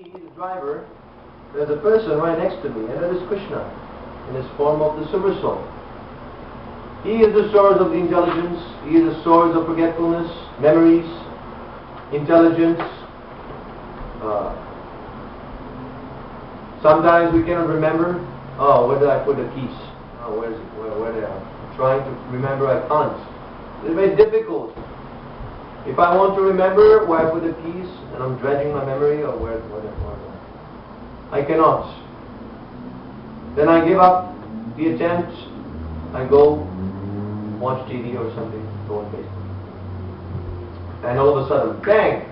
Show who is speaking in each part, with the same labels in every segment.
Speaker 1: me, the driver, there's a person right next to me, and that is Krishna, in his form of the Silver Soul. He is the source of the intelligence, he is the source of forgetfulness, memories, intelligence. Sometimes we cannot remember, oh, where did I put the keys? Oh, where is it? Where they are? I'm trying to remember, I can't. It's very difficult. If I want to remember where I put the keys, and I'm dredging my memory, or where I cannot. Then I give up the attempt, I go watch TV or something, go on Facebook. And all of a sudden, bang!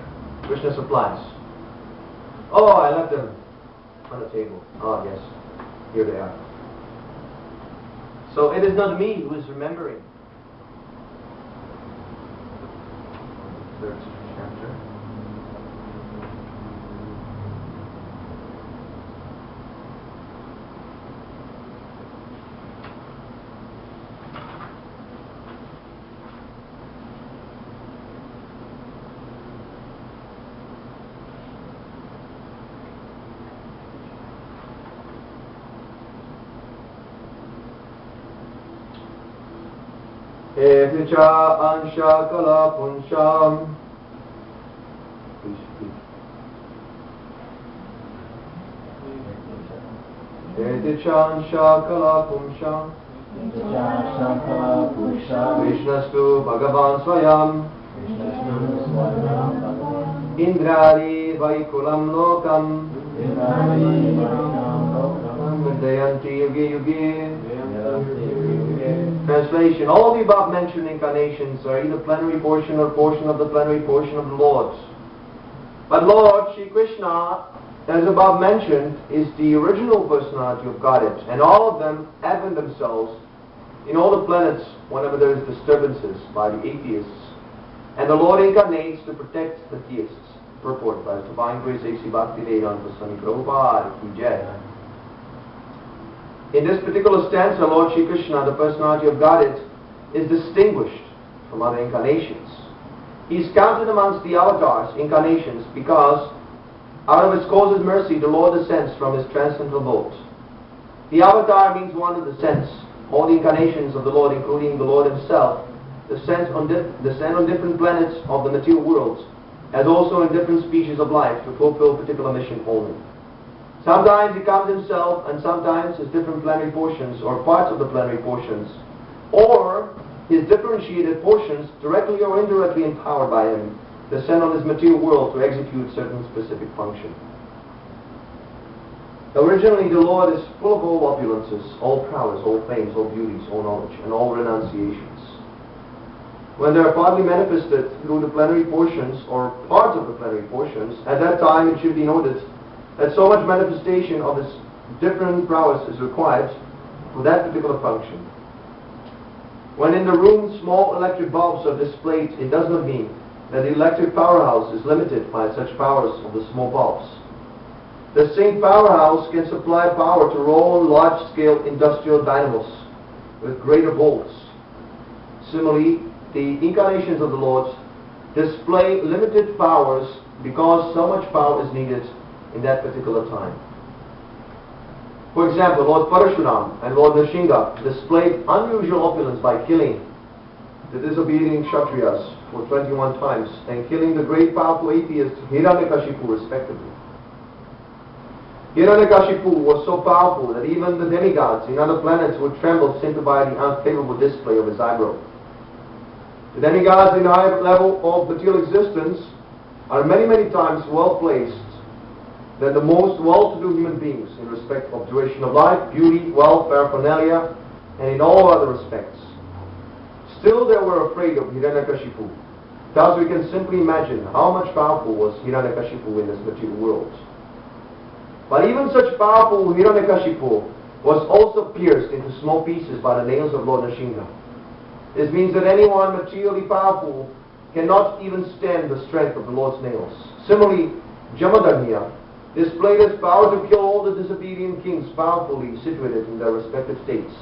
Speaker 1: Krishna supplies. Oh, I left them on the table. Oh, yes, here they are. So it is not me who is remembering. Third chapter. Eticha ansha kala punsham. Eticha ansha kala punsham. Krishnastu Bhagavan Swayam. Indrari Vaikulam Lokam. Dayanti Yuge Yuge. Translation: all the above mentioned incarnations are either plenary portion or portion of the plenary portion of the Lord. But Lord Shri Krishna, as above mentioned, is the original personality of Godhead, and all of them advent themselves in all the planets whenever there is disturbances by the atheists, and the Lord incarnates to protect the theists. Purport by His Divine Grace A.C. Bhaktivedanta Swami Prabhupada Ki Jai. In this particular stanza, Lord Shri Krishna, the personality of Godhead, is distinguished from other incarnations. He is counted amongst the avatars, incarnations, because out of His causeless mercy the Lord descends from His transcendental abode. The avatar means one who descends. All the incarnations of the Lord, including the Lord Himself, descend on different planets of the material world, as also in different species of life, to fulfill particular mission only. Sometimes He comes Himself, and sometimes His different plenary portions, or parts of the plenary portions, or His differentiated portions, directly or indirectly empowered by Him, descend on this material world to execute certain specific function. Originally, the Lord is full of all opulences, all prowess, all fames, all beauties, all knowledge, and all renunciations. When they are partly manifested through the plenary portions, or parts of the plenary portions, at that time it should be noted that so much manifestation of His different prowess is required for that particular function. When in the room small electric bulbs are displayed, it does not mean that the electric powerhouse is limited by such powers of the small bulbs. The same powerhouse can supply power to all large-scale industrial dynamos with greater volts. Similarly, the incarnations of the Lord display limited powers because so much power is needed in that particular time. For example, Lord Parashuram and Lord Nrsimha displayed unusual opulence by killing the disobedient Kshatriyas for 21 times and killing the great powerful atheist Hiranyakashipu respectively. Hiranyakashipu was so powerful that even the demigods in other planets would tremble simply by the unfavorable display of his eyebrow. The demigods in the higher level of material existence are many, many times well placed than the most well-to-do human beings in respect of duration of life, beauty, wealth, paraphernalia, and in all other respects. Still they were afraid of Hiranyakashipu. Thus we can simply imagine how much powerful was Hiranyakashipu in this material world. But even such powerful Hiranyakashipu was also pierced into small pieces by the nails of Lord Nrsimha. This means that anyone materially powerful cannot even stand the strength of the Lord's nails. Similarly, Janmasthami displayed his power to kill all the disobedient kings powerfully situated in their respective states.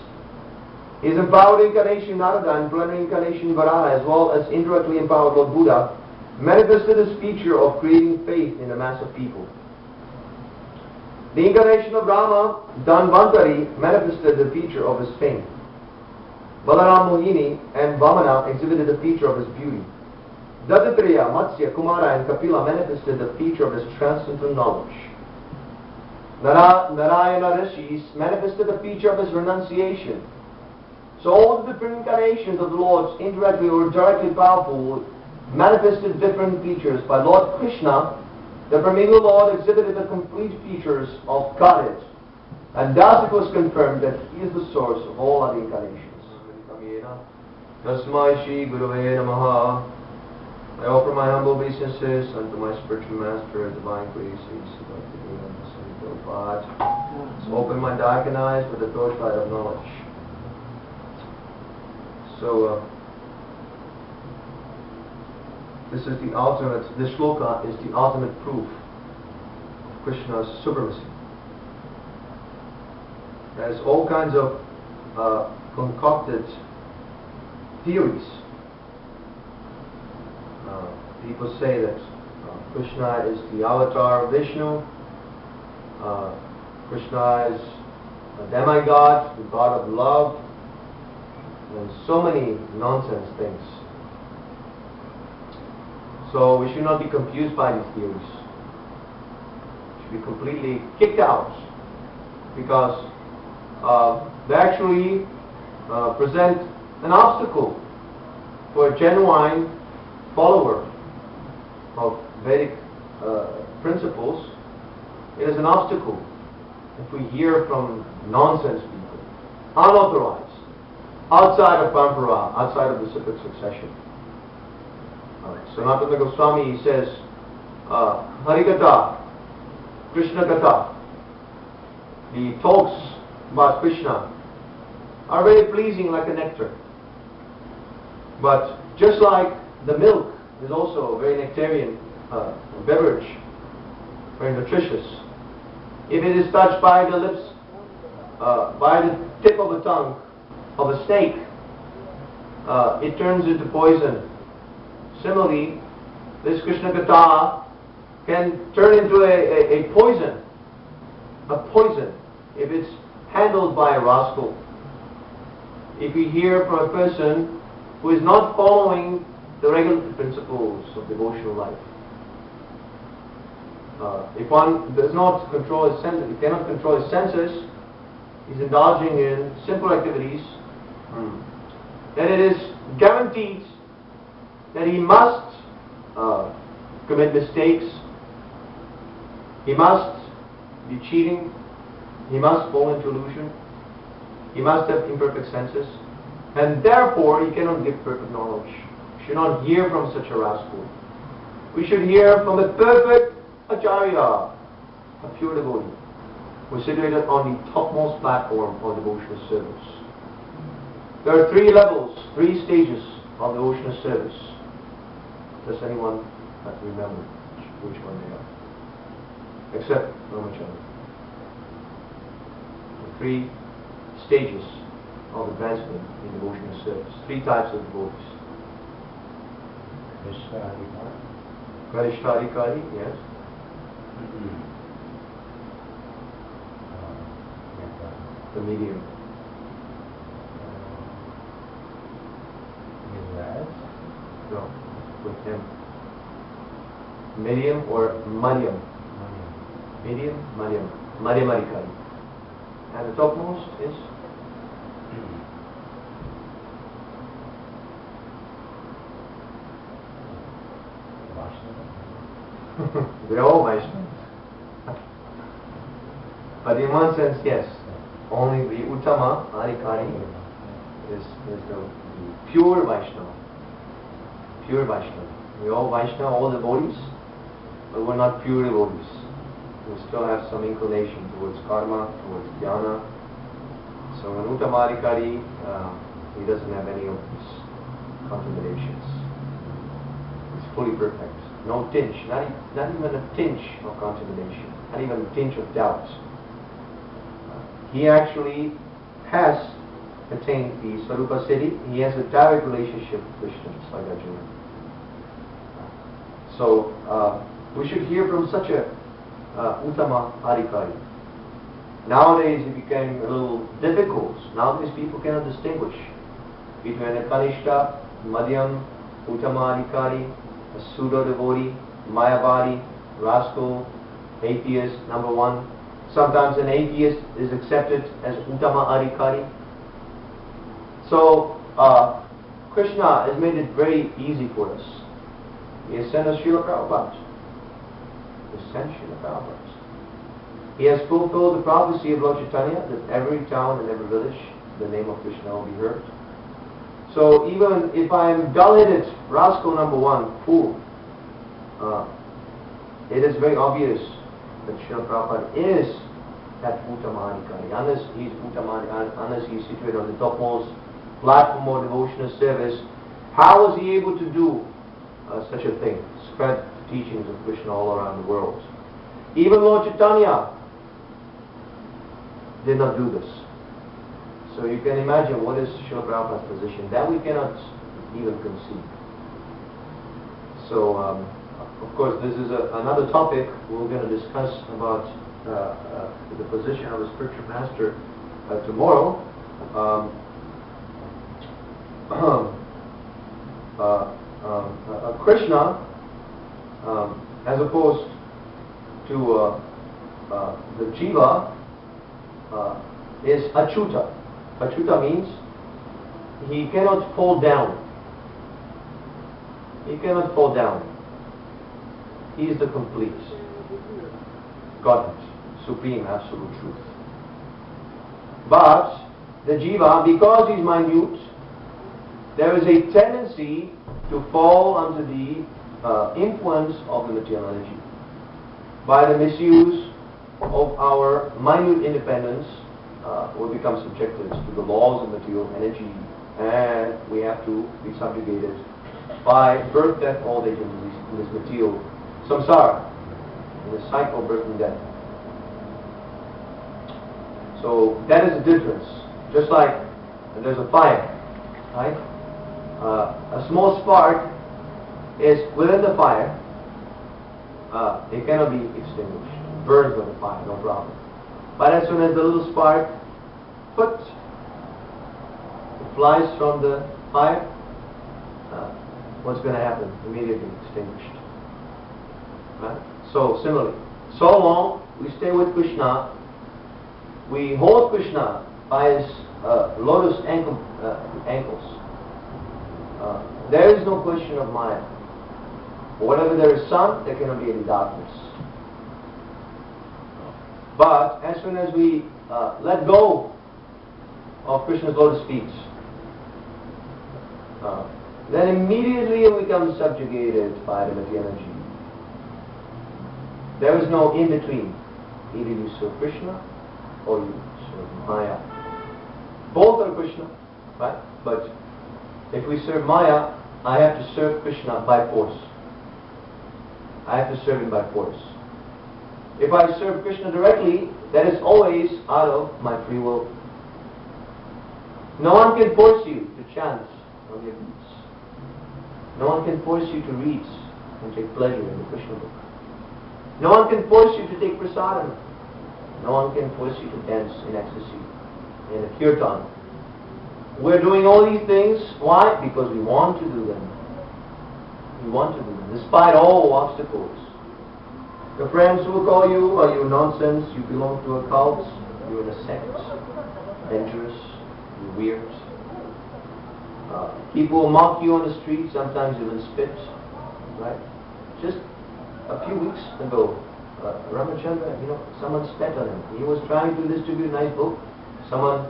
Speaker 1: His empowered incarnation Narada and plenary incarnation Varaha, as well as indirectly empowered Lord Buddha, manifested his feature of creating faith in the mass of people. The incarnation of Rama, Dhanvantari, manifested the feature of his fame. Balaram Mohini and Vamana exhibited the feature of his beauty. Dattatreya, Matsya, Kumara and Kapila manifested the feature of his transcendental knowledge. Narayana Rishis manifested the feature of his renunciation. So all the different incarnations of the Lords, indirectly or directly powerful, manifested different features. By Lord Krishna, the primordial Lord exhibited the complete features of Godhead. And thus it was confirmed that He is the source of all other incarnations. Tasmai Shri Gurave Namaha. I offer my humble obeisances unto my spiritual master, divine grace, so open my darkened eyes with the torchlight of knowledge. So, this is the ultimate, this shloka is the ultimate proof of Krishna's supremacy. There's all kinds of concocted theories. People say that Krishna is the avatar of Vishnu, Krishna is a demigod, the god of love, and so many nonsense things. So we should not be confused by these theories. We should be completely kicked out, because they actually present an obstacle for a genuine follower of Vedic principles. It is an obstacle if we hear from nonsense people, unauthorized, outside of Parampara, outside of the cyclic succession. Sanatana Goswami says, Harikatha, Krishna Katha, the talks about Krishna are very pleasing like a nectar. But just like the milk is also a very nectarian beverage, very nutritious, if it is touched by the lips, by the tip of the tongue of a snake, it turns into poison. Similarly, this Krishna Katha can turn into a poison, if it's handled by a rascal. If we hear from a person who is not following the regular principles of devotional life, if one does not control his senses, he cannot control his senses, he's indulging in simple activities, then it is guaranteed that he must commit mistakes, he must be cheating, he must fall into illusion, he must have imperfect senses, and therefore he cannot give perfect knowledge. We should not hear from such a rascal. We should hear from the perfect Acharya, a pure devotee, who is situated on the topmost platform of devotional service. There are 3 levels, 3 stages of devotional service. Does anyone remember which one they are? Except Ramachandra. 3 stages of advancement in devotional service. 3 types of devotees. Karishtarikari, yes. The medium. No, with him. Medium or Madhyam? Medium, Madhyam. Madhyamarikari. And the topmost is? They're all Vaishnavas. But in one sense, yes. Only the Uttama Adhikari is the pure Vaishnava. Pure Vaishnava. We all Vaishnava, all devotees, but we're not pure devotees. We still have some inclination towards karma, towards dhyana. So an Uttama Adhikari, he doesn't have any of these contaminations. He's fully perfect. No tinge, not even a tinge of contamination, not even a tinge of doubt. He actually has attained the Swarupa Siddhi. He has a direct relationship with Krishna, just like Arjuna. So we should hear from such a Uttama Adhikari. Nowadays it became a little difficult. Nowadays people cannot distinguish between a Kanishka, Madhyam, Uttama Adhikari, a pseudo-devotee, Mayavadi, rascal, atheist, number one. Sometimes an atheist is accepted as Uttama Adhikari. So, Krishna has made it very easy for us. He has sent us Srila Prabhupada. He has sent Srila Prabhupada. He has fulfilled the prophecy of Lord Chaitanya that every town and every village, the name of Krishna will be heard. So even if I am dull-headed, rascal number one, fool, it is very obvious that Srila Prabhupada is that Uttama Adhikari. Unless he is Uttama Adhikari, unless he is situated on the topmost platform of devotional service, how was he able to do such a thing? Spread the teachings of Krishna all around the world. Even Lord Chaitanya did not do this. So you can imagine what is Srila Prabhupada's position. That we cannot even conceive. So, of course, this is another topic we're going to discuss about the position of a spiritual master tomorrow. Krishna, as opposed to the jiva, is achyuta. Achyuta means he cannot fall down. He cannot fall down. He is the complete Godhead, supreme absolute truth. But the jiva, because he is minute, there is a tendency to fall under the influence of the material energy. By the misuse of our minute independence, we become subjected to the laws of material energy, and we have to be subjugated by birth, death, old age, in this material samsara, in the cycle of birth and death. So that is the difference. Just like there's a fire, right? A small spark is within the fire. It cannot be extinguished. It burns with the fire, no problem. But as soon as the little spark, it flies from the fire, what's going to happen? Immediately extinguished. Right? So similarly, so long we stay with Krishna, we hold Krishna by his lotus ankles. There is no question of Maya. Whatever there is sun, there cannot be any darkness. But as soon as we let go of Krishna's lotus feet, then immediately we become subjugated by the material energy. There is no in-between. Either you serve Krishna or you serve Maya. Both are Krishna, right? But if we serve Maya, I have to serve Krishna by force. I have to serve him by force. If I serve Krishna directly, that is always out of my free will. No one can force you to chant on your beats. No one can force you to read and take pleasure in the Krishna book. No one can force you to take prasadam. No one can force you to dance in ecstasy, in a kirtan. We're doing all these things. Why? Because we want to do them. We want to do them, despite all obstacles. Your friends will call you, "Are you nonsense? You belong to a cult. You're in a sect. Dangerous. You're weird." People will mock you on the street. Sometimes even spit. Right? Just a few weeks ago, Ramachandra, someone spat on him. He was trying to distribute a nice book. Someone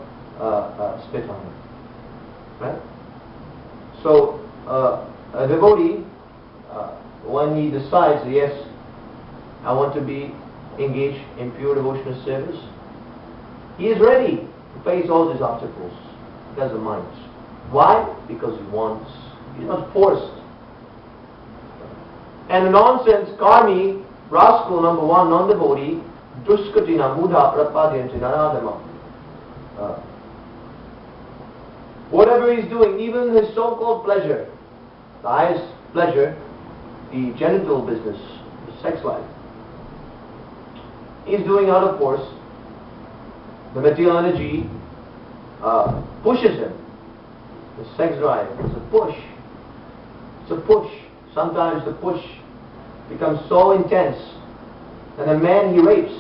Speaker 1: spit on him. Right? So, a devotee, when he decides, yes, I want to be engaged in pure devotional service, he is ready to face all these obstacles. He doesn't mind. Why? Because he wants. He's not forced. And the nonsense karmi, rascal number one, non-devotee, duskatina mudha prapadyanti nanadama. Whatever he's doing, even his so-called pleasure, the highest pleasure, the genital business, the sex life, he's doing out of force. the material energy pushes him. The sex drive is a push. It's a push. Sometimes the push becomes so intense that a man he rapes,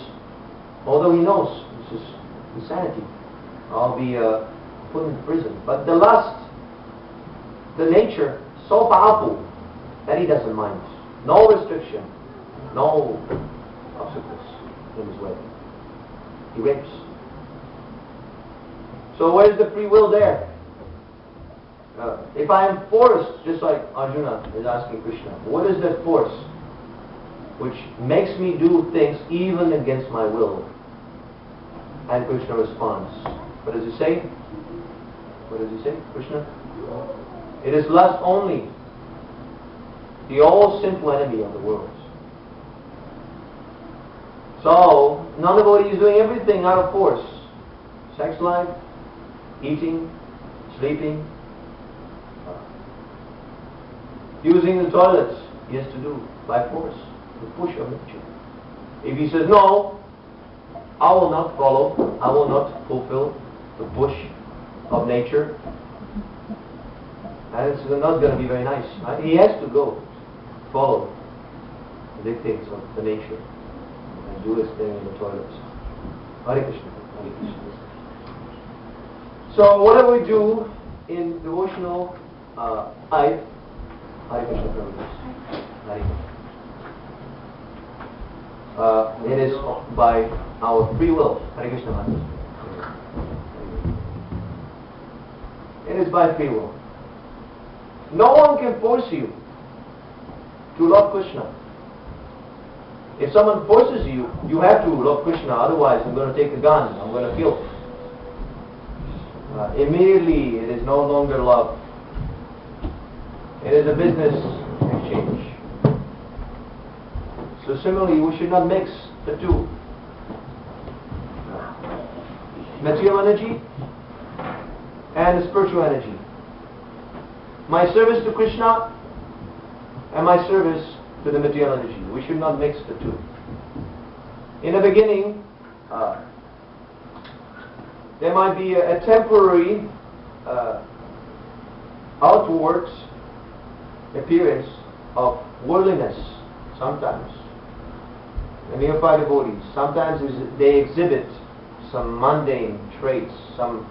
Speaker 1: although he knows this is insanity. I'll be put in prison. But the lust, the nature, so powerful that he doesn't mind. No restriction, no obstacles in his way. He rapes. So where's the free will there? If I am forced, just like Arjuna is asking Krishna, what is that force which makes me do things even against my will? And Krishna responds. What does he say? What does he say, Krishna? It is lust only, the all sinful enemy of the world. So, nobody is doing everything out of force. Sex life, eating, sleeping, using the toilets, he has to do by force, the push of nature. If he says, no, I will not follow, I will not fulfill the push of nature, and it's not going to be very nice. Right? He has to go follow the dictates of the nature and do his thing in the toilets. Hare Krishna. Hare Krishna. So whatever we do in devotional life, Hare Krishna, Hare Krishna. It is by our free will. Hare Krishna, Hare Krishna. It is by free will. No one can force you to love Krishna. If someone forces you, you have to love Krishna, otherwise I'm going to take a gun, I'm going to kill. Immediately it is no longer love. It is a business exchange. So similarly, we should not mix the two. Material energy and the spiritual energy. My service to Krishna and my service to the material energy. We should not mix the two. In the beginning, there might be a temporary outwards appearance of worldliness sometimes. The nearby devotees, sometimes they exhibit some mundane traits, some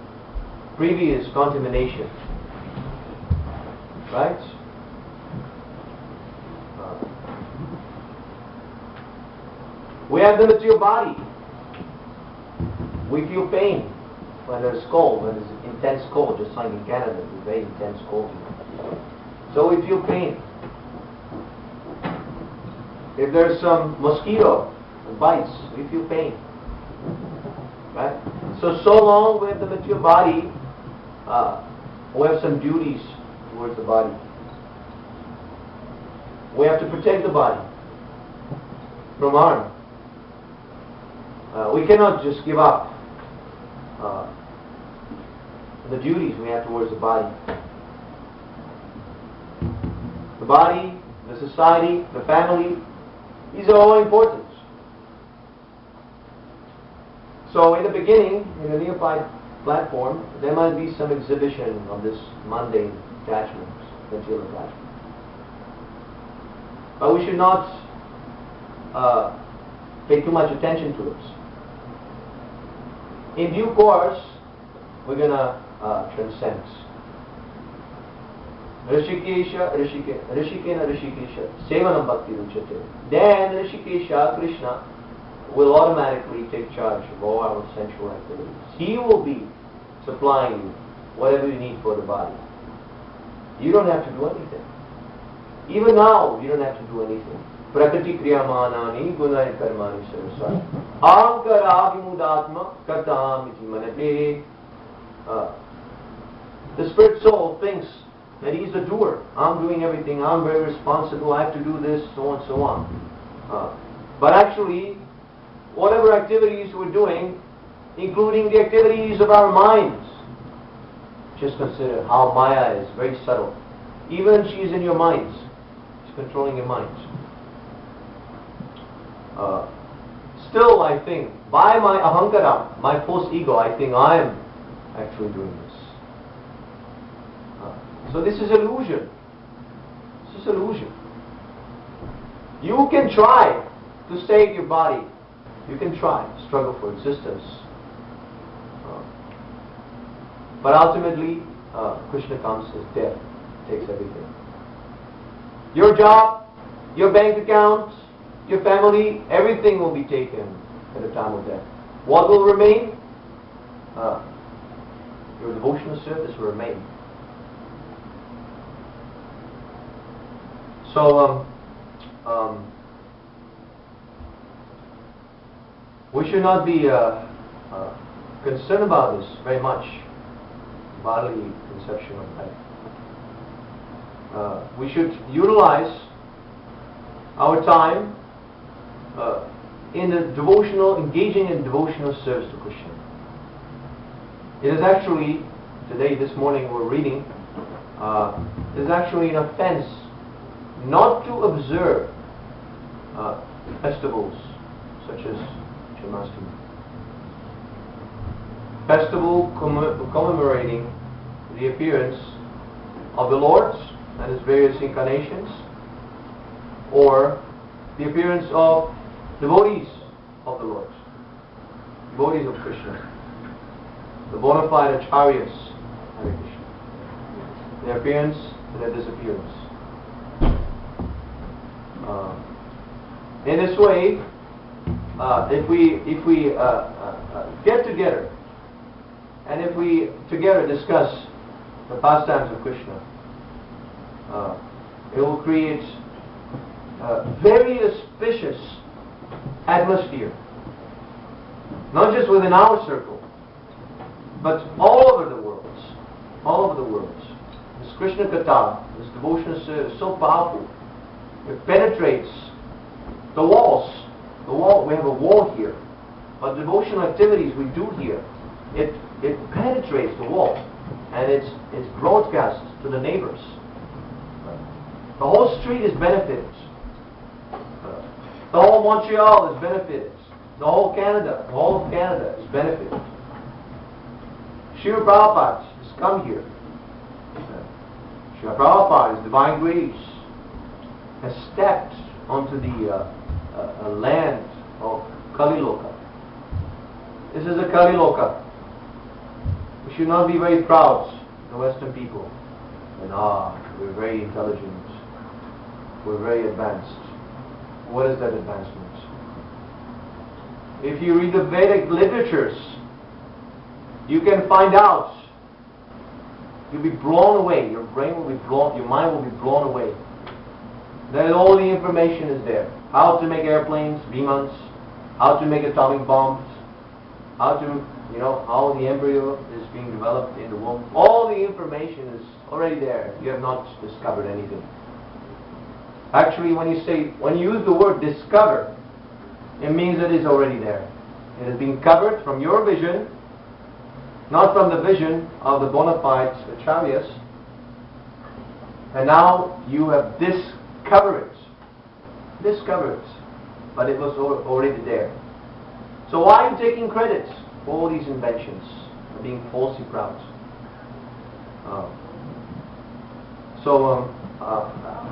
Speaker 1: previous contamination. Right? We have the material body. We feel pain when there's cold, when there's intense cold, just like in Canada, it's very intense cold. So we feel pain. If there's some mosquito that bites, we feel pain. Right? So long we have the material body, we have some duties towards the body. We have to protect the body from harm. We cannot just give up the duties we have towards the body. The body, the society, the family, these are all important. So in the beginning, in the neophyte platform, there might be some exhibition of this mundane attachment, material attachment. But we should not pay too much attention to it. In due course, we're going to transcend. Rishikesha, Rishikena Rishikesha, Sevanam Bhakti Ruchate. Then Rishikesha, Krishna, will automatically take charge of all our sensual activities. He will be supplying you whatever you need for the body. You don't have to do anything. Even now, you don't have to do anything. Prakriti kriyamanani gunai karmani sarasai. Ankara vimudatma kartamiti manate. The spirit soul thinks that he's a doer. I'm doing everything. I'm very responsible. I have to do this, so on, so on. But actually, whatever activities we're doing, including the activities of our minds, just consider how Maya is very subtle. Even she's in your minds. She's controlling your minds. still I think, by my ahankara, my false ego, I think I am actually doing this. So this is illusion. This is illusion. You can try to save your body. You can try, struggle for existence. But ultimately, Krishna comes as death, takes everything. Your job, your bank account, your family, everything will be taken at the time of death. What will remain? Your devotional service will remain. So, we should not be concerned about this very much, bodily conception of life. We should utilize our time in the devotional, engaging in devotional service to Krishna. It is actually, today, this morning we're reading, it is actually an offense not to observe festivals such as Janmasthami. Festival commemorating the appearance of the Lord and His various incarnations, or the appearance of devotees of the Lord, devotees of Krishna, the bona fide acharyas of Krishna, their appearance and their disappearance. In this way, if we get together and if we together discuss the pastimes of Krishna, it will create a very auspicious atmosphere, not just within our circle, but all over the world. All over the world. This Krishna Katha, this devotional service is so powerful. It penetrates the walls. We have a wall here. But devotional activities we do here, it penetrates the wall, and it's broadcast to the neighbors. The whole street is benefited. The whole Montreal is benefited. The whole of Canada is benefited. Srila Prabhupada has come here. Srila Prabhupada's divine grace has stepped onto the land of Kali Loka. This is a Kali Loka. We should not be very proud, the Western people. And we're very intelligent. We're very advanced. What is that advancement? If you read the Vedic literatures, you can find out. You'll be blown away. Your brain will be blown. Your mind will be blown away. That all the information is there. How to make airplanes, Vimans, how to make atomic bombs, how the embryo is being developed in the womb. All the information is already there. You have not discovered anything. Actually, when you use the word discover, it means it is already there. It has been covered from your vision, not from the vision of the bona fide acharyas. And now you have discovered it. But it was already there. So why are you taking credit for all these inventions and being falsely proud?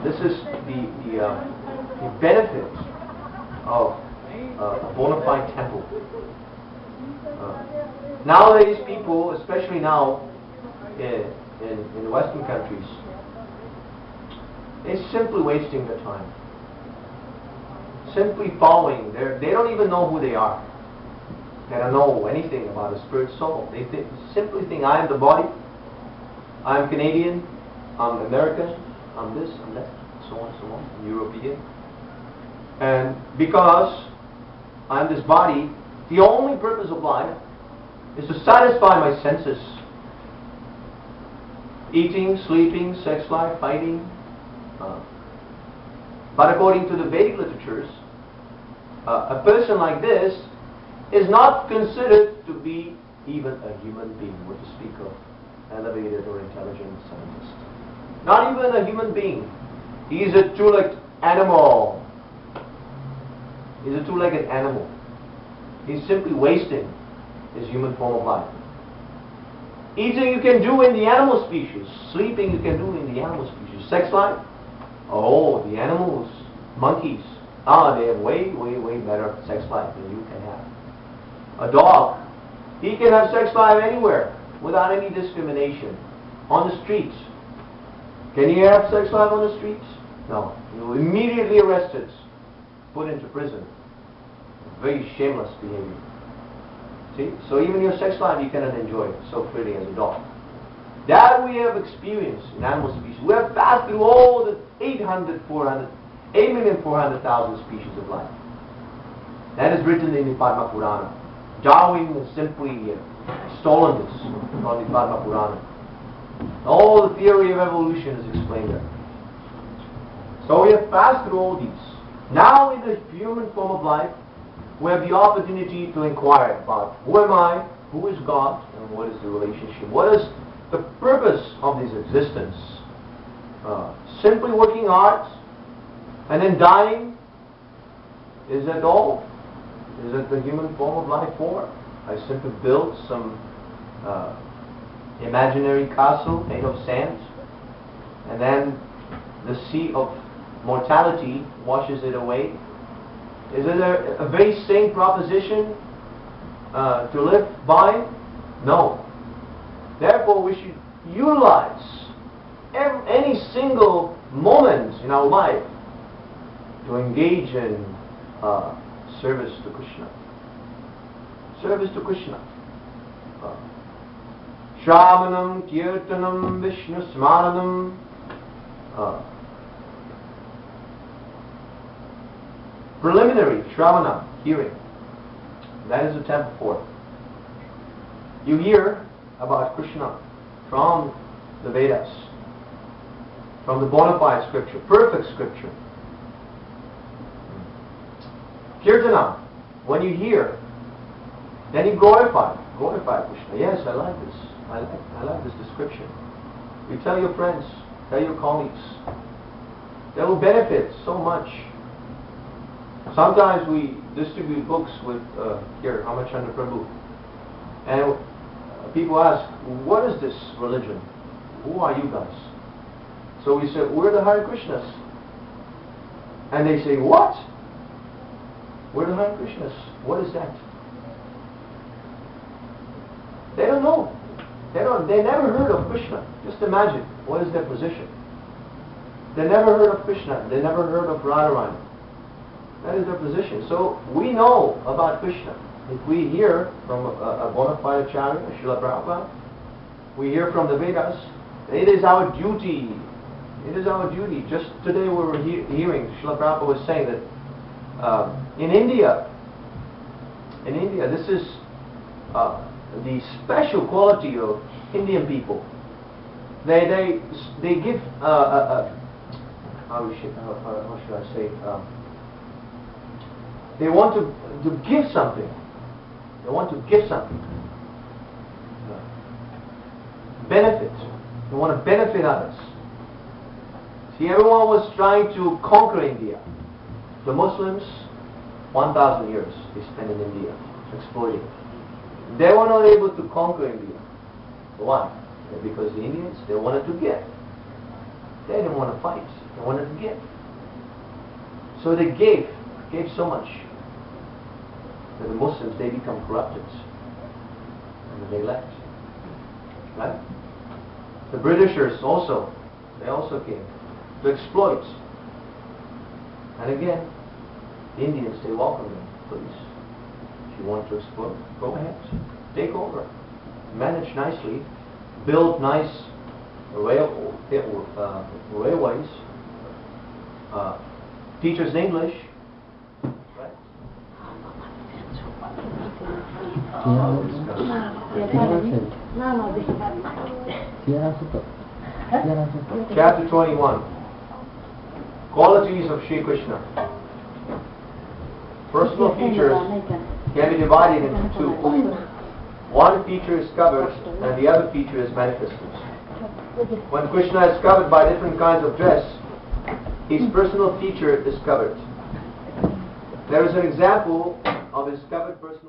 Speaker 1: This is the benefit of a bona fide temple. Nowadays, people, especially now in the Western countries, they're simply wasting their time. Simply following. They don't even know who they are. They don't know anything about a spirit soul. They simply think, I am the body, I am Canadian, I'm American, I'm this, I'm that, so on, I'm European. And because I'm this body, the only purpose of life is to satisfy my senses. Eating, sleeping, sex life, fighting. But according to the Vedic literatures, a person like this is not considered to be even a human being, what to speak of elevated or intelligent scientist. Not even a human being. He is a two-legged animal. He's a two-legged animal. He's simply wasting his human form of life. Eating you can do in the animal species. Sleeping you can do in the animal species. Sex life? Oh, the animals, monkeys. They have way, way, way better sex life than you can have. A dog, he can have sex life anywhere without any discrimination. On the streets. Can you have sex life on the streets? No. You're immediately arrested, put into prison. Very shameless behavior. See? So even your sex life you cannot enjoy so freely as a dog. That we have experienced in animal species. We have passed through all the 8,400,000 species of life. That is written in the Padma Purana. Darwin has simply stolen this from the Padma Purana. All the theory of evolution is explained there. So we have passed through all these. Now in the human form of life, we have the opportunity to inquire about who am I, who is God, and what is the relationship. What is the purpose of this existence? Simply working hard and then dying? Is that all? Is that the human form of life for? I simply built some imaginary castle made of sand, and then the sea of mortality washes it away. Is it a very sane proposition to live by? No. Therefore, we should utilize any single moment in our life to engage in service to Krishna. Service to Krishna. Shravanam, Kirtanam, Vishnu Smaranam. Preliminary, Shravana, hearing. That is the temple for. You hear about Krishna from the Vedas, from the bona fide scripture, perfect scripture. Kirtana, when you hear, then you glorify Krishna. Yes, I like this. I like this description. You tell your friends, tell your colleagues. They will benefit so much. Sometimes we distribute books with, here, Amachandra Prabhu. And people ask, what is this religion? Who are you guys? So we say, we're the Hare Krishnas. And they say, what? We're the Hare Krishnas. What is that? They don't know. They never heard of Krishna. Just imagine, what is their position? They never heard of Krishna. They never heard of Radharani. That is their position. So we know about Krishna. If we hear from a bona fide acharya, Srila Prabhupada, we hear from the Vedas, it is our duty. It is our duty. Just today we were hearing, Srila Prabhupada was saying that in India, this is the special quality of Indian people. They give how should I say? They want to give something. They want to give something. Benefit. They want to benefit others. See, everyone was trying to conquer India. The Muslims, 1,000 years they spent in India, exploiting. They were not able to conquer India. Why? Because the Indians, they wanted to give. They didn't want to fight. They wanted to give. So they gave so much. The Muslims, they become corrupted. And they left. Right? The Britishers also, they also came to exploit. And again, the Indians, they welcome them. Please, if you want to exploit, go ahead. Take over. Manage nicely. Build nice railways. Teach us English. Chapter 21. Qualities of Sri Krishna. Personal features can be divided into two. One feature is covered and the other feature is manifested. When Krishna is covered by different kinds of dress, his personal feature is covered. There is an example of his covered personal